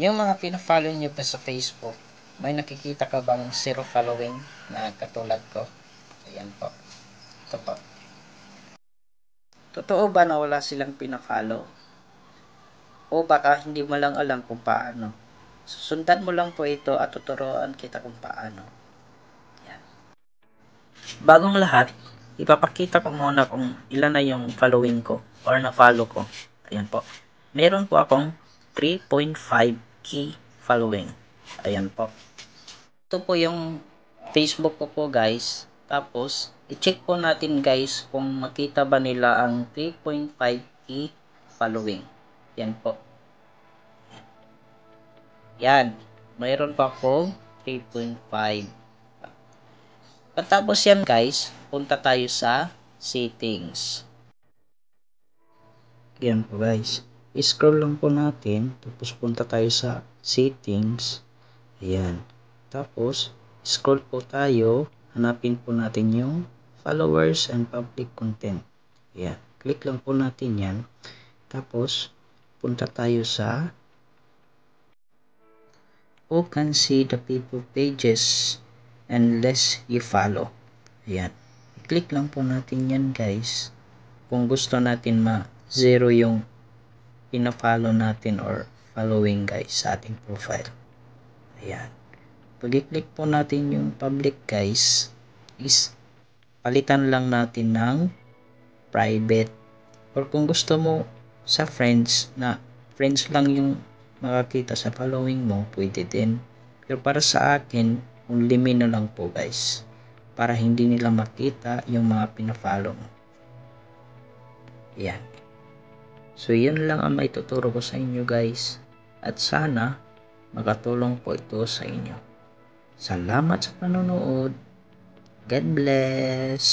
Yung mga pina-follow nyo pa sa Facebook, may nakikita ka bang zero following na katulad ko? Ayan po. Ito po. Totoo ba na wala silang pina-follow? O baka hindi mo lang alam kung paano? Sundan mo lang po ito at tuturuan kita kung paano. Yan. Bagong lahat, ipapakita ko muna kung ilan na yung following ko or na-follow ko. Ayan po. Meron po akong 3.5k following. Ayan po. Ito po yung Facebook ko po guys. Tapos, i-check po natin guys kung makita ba nila ang 3.5k following. Yan po. Yan. Mayroon pa akong 3.5. Pagkatapos yan guys, punta tayo sa settings. Yan po guys. I-scroll lang po natin. Tapos punta tayo sa settings. Ayan. Tapos, scroll po tayo. Hanapin po natin yung followers and public content. Ayan. Click lang po natin yan. Tapos, punta tayo sa who can see the people pages and less you follow. Ayan. Click lang po natin yan guys. Kung gusto natin ma-zero yung pina-follow natin or following guys sa ating profile. Ayan. Pag i-click po natin yung public guys, is palitan lang natin ng private. Or kung gusto mo sa friends na friends lang yung makakita sa following mo, pwede din. Pero para sa akin, only na lang po guys. Para hindi nila makita yung mga pina-follow mo. Yan. So yan lang ang may tuturo ko sa inyo guys. At sana makatulong po ito sa inyo. Salamat sa panonood. God bless.